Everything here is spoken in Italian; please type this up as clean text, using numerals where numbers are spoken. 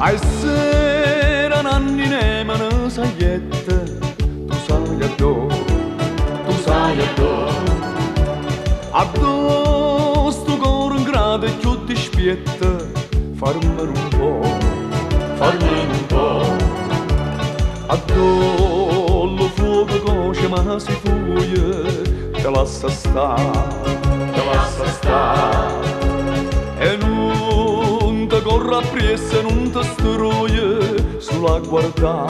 Ai sera nanni ne me ne saietta, tu sai addo sto coro in grado e più ti spietta, farmelo un po', addo lo fuoco coce ma si fuoia, te lascia sta, e non te corra appresso, non te stroia, sulla guardà,